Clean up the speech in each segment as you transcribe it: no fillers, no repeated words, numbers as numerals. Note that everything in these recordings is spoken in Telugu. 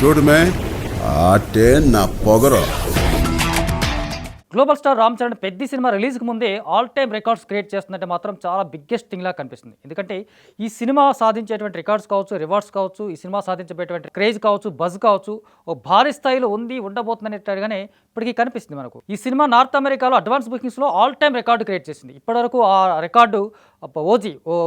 చూడమే ఆటే నా పొగరు. గ్లోబల్ స్టార్ రామ్ చరణ్ పెద్ద సినిమా రిలీజ్కి ముందే ఆల్ టైమ్ రికార్డ్స్ క్రియేట్ చేస్తుందంటే మాత్రం చాలా బిగ్గెస్ట్ థింగ్లా కనిపిస్తుంది. ఎందుకంటే ఈ సినిమా సాధించేటువంటి రికార్డ్స్ కావచ్చు, రివార్డ్స్ కావచ్చు, ఈ సినిమా సాధించేటువంటి క్రేజ్ కావచ్చు, బజ్ కావచ్చు, ఒక భారీ స్థాయిలో ఉండబోతుందనేట్టుగానే ఇప్పటికీ కనిపిస్తుంది మనకు. ఈ సినిమా నార్త్ అమెరికాలో అడ్వాన్స్ బుకింగ్స్లో ఆల్ టైమ్ రికార్డు క్రియేట్ చేసింది. ఇప్పటివరకు ఆ రికార్డు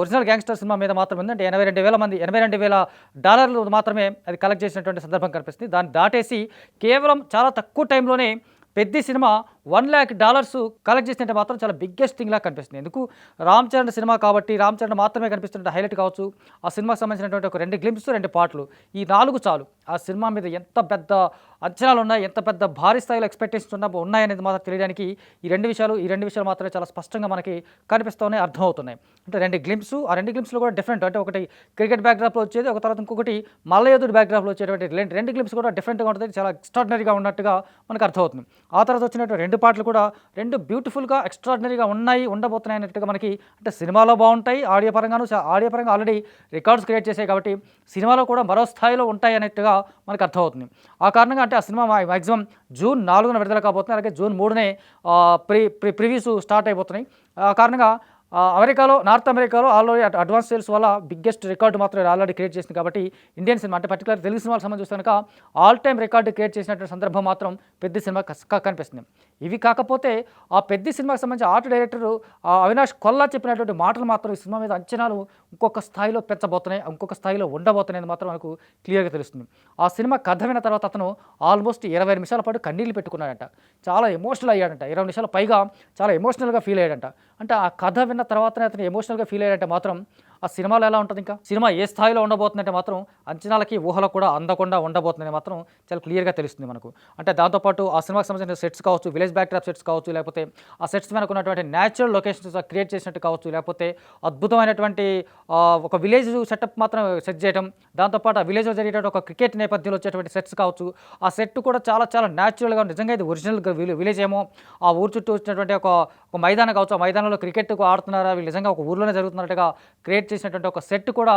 ఒరిజినల్ గ్యాంగ్స్టర్ సినిమా మీద మాత్రం ఉందంటే $82,000 మాత్రమే అది కలెక్ట్ చేసినటువంటి సందర్భం కనిపిస్తుంది. దాన్ని దాటేసి కేవలం చాలా తక్కువ టైంలోనే పెద్ద సినిమా $1,00,000 కలెక్ట్ చేసినట్టు మాత్రం చాలా బిగ్గెస్ట్ థింగ్లా కనిపిస్తుంది. ఎందుకు రామ్ చరణ్ సినిమా కాబట్టి రామ్ చరణ్ మాత్రమే కనిపిస్తున్న హైలైట్ కావచ్చు, ఆ సినిమాకి సంబంధించినటువంటి ఒక 2 గ్లింప్స్ 2 పాటలు, ఈ 4 చాలు ఆ సినిమా మీద ఎంత పెద్ద అంచనాలు ఉన్నాయి, ఎంత పెద్ద భారీ స్థాయిలో ఎక్స్పెక్టేషన్స్ ఉన్నాయనేది మాత్రం తెలియడానికి ఈ రెండు విషయాలు మాత్రమే చాలా స్పష్టంగా మనకి కనిపిస్తున్నాయి, అర్థమవుతున్నాయి. అంటే 2 గ్లింప్స్, ఆ 2 గ్లింప్స్లో కూడా డిఫరెంట్, అంటే ఒకటి క్రికెట్ బ్యాక్డ్రాప్లో వచ్చేది, ఒక తర్వాత ఇంకొకటి మల్లయోధుడు బ్యాక్డ్రాప్లో వచ్చేటువంటి 2 గ్లింప్స్ కూడా డిఫరెంట్గా ఉంటుంది, చాలా ఎక్స్ట్రాడినరీగా ఉన్నట్టుగా మనకు అర్థమవుతుంది. ఆ తర్వాత వచ్చినటువంటి 2 పాటలు కూడా 2 బ్యూటిఫుల్గా ఎక్స్ట్రాడినరీగా ఉండబోతున్నాయి అన్నట్టుగా మనకి, అంటే సినిమాలో బాగుంటాయి, ఆడియో పరంగా ఆల్రెడీ రికార్డ్స్ క్రియేట్ చేశాయి కాబట్టి సినిమాలో కూడా మరో స్థాయిలో ఉంటాయి అన్నట్టుగా మనకు అర్థమవుతుంది. ఆ కారణంగా అంటే ఆ సినిమా మ్యాక్సిమం జూన్ 4న విడుదల కాబోతుంది, అలాగే జూన్ 3నే ప్రివ్యూస్ స్టార్ట్ అయిపోతున్నాయి. ఆ కారణంగా నార్త్ అమెరికాలో ఆల్రెడీ అడ్వాన్స్ సేల్స్ వల్ల బిగ్గెస్ట్ రికార్డు మాత్రం ఆల్రెడీ క్రియేట్ చేసింది కాబట్టి ఇండియన్ సినిమా అంటే పర్టికులర్ తెలుగు సినిమాలకు సంబంధించి కనుక ఆల్ టైమ్ రికార్డు క్రియేట్ చేసినటువంటి సందర్భం మాత్రం పెద్ద సినిమా కనిపిస్తుంది. ఇవి కాకపోతే ఆ పెద్ద సినిమాకి సంబంధించి ఆర్ట్ డైరెక్టర్ అవినాష్ కొల్లా చెప్పినటువంటి మాటలు మాత్రం ఈ సినిమా మీద అంచనాలు ఇంకొక స్థాయిలో పెంచబోతున్నాయి, ఇంకొక స్థాయిలో ఉండబోతున్నాయి మాత్రం మనకు క్లియర్గా తెలుస్తుంది. ఆ సినిమా కథ విన్న తర్వాత అతను ఆల్మోస్ట్ 20 నిమిషాల పాటు కన్నీళ్ళు పెట్టుకున్నాడంట, చాలా ఎమోషనల్ అయ్యాడంట, 20 నిమిషాల పైగా చాలా ఎమోషనల్గా ఫీల్ అయ్యాడంట. అంటే ఆ కథ విన్న తర్వాతనే అతను ఎమోషనల్గా ఫీల్ అయ్యాడంటే మాత్రం ఆ సినిమాలో ఎలా ఉంటుంది, ఇంకా సినిమా ఏ స్థాయిలో ఉండబోతుందంటే మాత్రం అంచనాలకి ఊహలకు కూడా అందకుండా ఉండబోతుందని మాత్రం చాలా క్లియర్గా తెలుస్తుంది మనకు. అంటే దాంతోపాటు ఆ సినిమాకి సంబంధించిన సెట్స్ కావచ్చు, విలేజ్ బ్యాక్డ్రాప్ సెట్స్ కావచ్చు, లేకపోతే ఆ సెట్స్ వెనక ఉన్నటువంటి న్యాచురల్ లొకేషన్స్ క్రియేట్ చేసినట్టు కావచ్చు, లేకపోతే అద్భుతమైనటువంటి ఒక విలేజ్ సెటప్ మాత్రం సెట్ చేయడం, దాంతోపాటు ఆ విలేజ్లో జరిగేటువంటి ఒక క్రికెట్ నేపథ్యంలో వచ్చేటువంటి సెట్స్ కావచ్చు, ఆ సెట్ కూడా చాలా చాలా న్యాచురల్గా, నిజంగా ఇది ఒరిజినల్ విలేజ్ ఏమో, ఆ ఊరు చుట్టూ వచ్చినటువంటి ఒక మైదానం కావచ్చు, ఆ మైదానంలో క్రికెట్ ఆడుతున్నారా వీళ్ళు, నిజంగా ఒక ఊర్లోనే జరుగుతున్నట్టుగా క్రియేట్ చేసినటువంటి ఒక సెట్ కూడా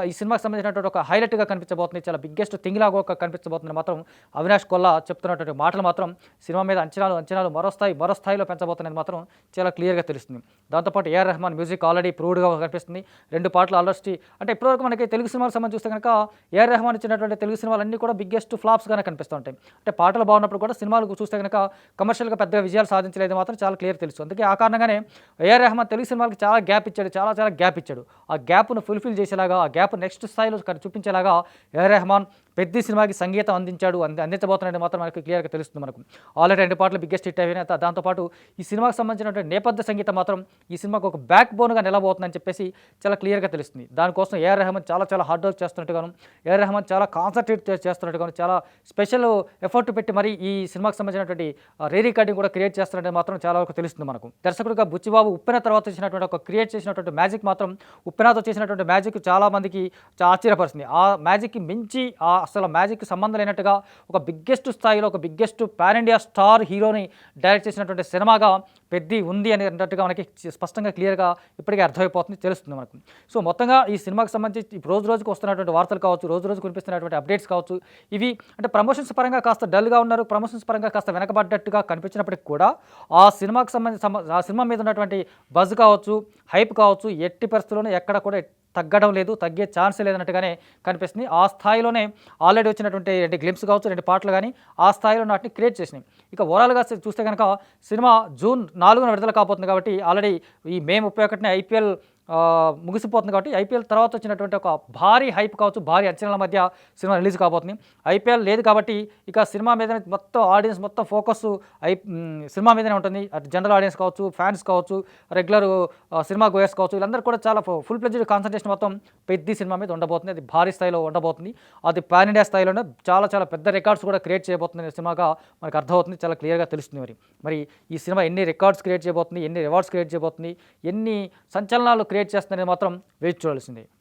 ఈ సినిమాకి సంబంధించినటువంటి ఒక హైలైట్గా కనిపించబోతుంది, చాలా బిగ్గెస్ట్ థింగ్లాగా ఒక కనిపించబోతుంది మాత్రం అవినాష్ కొల్లా చెప్తున్నటువంటి మాటలు మాత్రం సినిమా మీద అంచనాలు మరో స్థాయిలో పెంచబోతున్నది మాత్రం చాలా క్లియర్గా తెలుస్తుంది. దాంతోపాటు ఏఆర్ రెహమాన్ మ్యూజిక్ ఆల్రెడీ ప్రూవ్డ్గా కనిపిస్తుంది. 2 పాటలు ఆల్రెడీ, అంటే ఇప్పటివరకు మనకి తెలుగు సినిమాలకు సంబంధించి చూస్తే కనుక ఏఆర్ రెహమాన్ ఇచ్చినటువంటి తెలుగు సినిమాలన్నీ కూడా బిగ్గెస్ట్ ఫ్లాప్స్గానే కనిపిస్తూ ఉంటాయి. అంటే పాటలు బాగున్నప్పుడు కూడా సినిమాలకు చూస్తే కనుక కమర్షియల్గా పెద్దగా విజయాలు సాధించలేదు మాత్రం చాలా క్లియర్ తెలుసు. అందుకే ఆ కారణంగానే ఏఆర్ రెహమాన్ తెలుగు సినిమాలకు చాలా గ్యాప్ ఇచ్చాడు. ఆ గ్యాప్ను ఫుల్ఫిల్ చేసేలాగా, ఆ గ్యాప్ నెక్స్ట్ స్థాయిలో చూపించేలాగా ఏఆర్ రెహమాన్ పెద్ద సినిమాకి సంగీతం అందించబోతున్నది మాత్రం మనకు క్లియర్గా తెలుస్తుంది. మనకు ఆల్రెడీ 2 పాటలు బిగ్గెస్ట్ హిట్ అయినాయి. దాంతోపాటు ఈ సినిమాకి సంబంధించినటువంటి నేపథ్య సంగీతం మాత్రం ఈ సినిమాకు ఒక బ్యాక్ బోన్గా నిలబోతుందని చెప్పేసి చాలా క్లియర్గా తెలుస్తుంది. దానికోసం ఏఆర్ రెహమాన్ చాలా హార్డ్ వర్క్ చేస్తున్నట్టుగాను, ఏఆర్ రెహమాన్ చాలా కాన్సన్ట్రేట్ చేస్తున్నట్టుగాను, చాలా స్పెషల్ ఎఫర్ట్ పెట్టి మరి ఈ సినిమాకి సంబంధించినటువంటి రికార్డింగ్ కూడా క్రియేట్ చేస్తున్నట్టు మాత్రం చాలా వరకు తెలుస్తుంది మనకు. దర్శకుడిగా బుచ్చిబాబు ఉప్పెన తర్వాత చేసినటువంటి ఒక క్రియేట్ చేసినటువంటి మ్యాజిక్ మాత్రం, ఉప్పెనతో చేసినటువంటి మ్యాజిక్ చాలా మందికి ఆశ్చర్యపరుస్తుంది. ఆ మ్యాజిక్కి మించి అసలు మ్యాజిక్ సంబంధం లేనట్టుగా ఒక బిగ్గెస్ట్ స్థాయిలో ఒక బిగ్గెస్ట్ పాన్ ఇండియా స్టార్ హీరోని డైరెక్ట్ చేసినటువంటి సినిమాగా పెద్ద ఉంది అనేటట్టుగా మనకి స్పష్టంగా క్లియర్గా ఇప్పటికే అర్థమైపోతుంది, తెలుస్తుంది మనకు. సో మొత్తంగా ఈ సినిమాకి సంబంధించి రోజుకు వస్తున్నటువంటి వార్తలు కావచ్చు, రోజు కనిపిస్తున్నటువంటి అప్డేట్స్ కావచ్చు, ఇవి అంటే ప్రమోషన్స్ పరంగా కాస్త డల్గా ఉన్నారు, ప్రమోషన్స్ పరంగా కాస్త వెనకబడ్డట్టుగా కనిపించినప్పటికీ కూడా ఆ సినిమా మీద ఉన్నటువంటి బజ్ కావచ్చు, హైప్ కావచ్చు, ఎట్టి పరిస్థితుల్లోనూ ఎక్కడ కూడా తగ్గడం లేదు, తగ్గే ఛాన్స్ లేదన్నట్టుగానే కనిపిస్తుంది. ఆ స్థాయిలోనే ఆల్రెడీ వచ్చినటువంటి 2 గ్లింప్స్ కావచ్చు, 2 పాటలు కానీ ఆ స్థాయిలో వాటిని క్రియేట్ చేసినాయి. ఇక ఓవరాల్గా చూస్తే కనుక సినిమా జూన్ 4న విడుదల కాబోతుంది కాబట్టి ఆల్రెడీ ఈ మే 31న ఐపీఎల్ ముగిసిపోతుంది కాబట్టి ఐపీఎల్ తర్వాత వచ్చినటువంటి ఒక భారీ హైప్ కావచ్చు, భారీ అంచనాల మధ్య సినిమా రిలీజ్ కాబోతుంది. ఐపీఎల్ లేదు కాబట్టి ఇక సినిమా మీద మొత్తం ఆడియన్స్ మొత్తం ఫోకస్ సినిమా మీదనే ఉంటుంది. అటు జనరల్ ఆడియన్స్ కావచ్చు, ఫ్యాన్స్ కావచ్చు, రెగ్యులర్ సినిమా గోయర్స్ కావచ్చు, వీళ్ళందరూ కూడా చాలా ఫుల్ ఫ్లెడ్జ్డ్ కాన్సన్ట్రేషన్ మొత్తం పెద్ద సినిమా మీద ఉండబోతుంది. అది భారీ స్థాయిలో ఉండబోతుంది, అది పాన్ ఇండియా స్థాయిలోనే చాలా పెద్ద రికార్డ్స్ కూడా క్రియేట్ చేయబోతుంది సినిమాగా మనకు అర్థమవుతుంది, చాలా క్లియర్గా తెలుస్తుంది. మరి ఈ సినిమా ఎన్ని రికార్డ్స్ క్రియేట్ చేయబోతుంది, ఎన్ని రివార్డ్స్ క్రియేట్ చేయబోతుంది, ఎన్ని సంచలనాలు క్రియేట్ చేస్తుందనేది మాత్రం వేచి చూడాల్సిందే.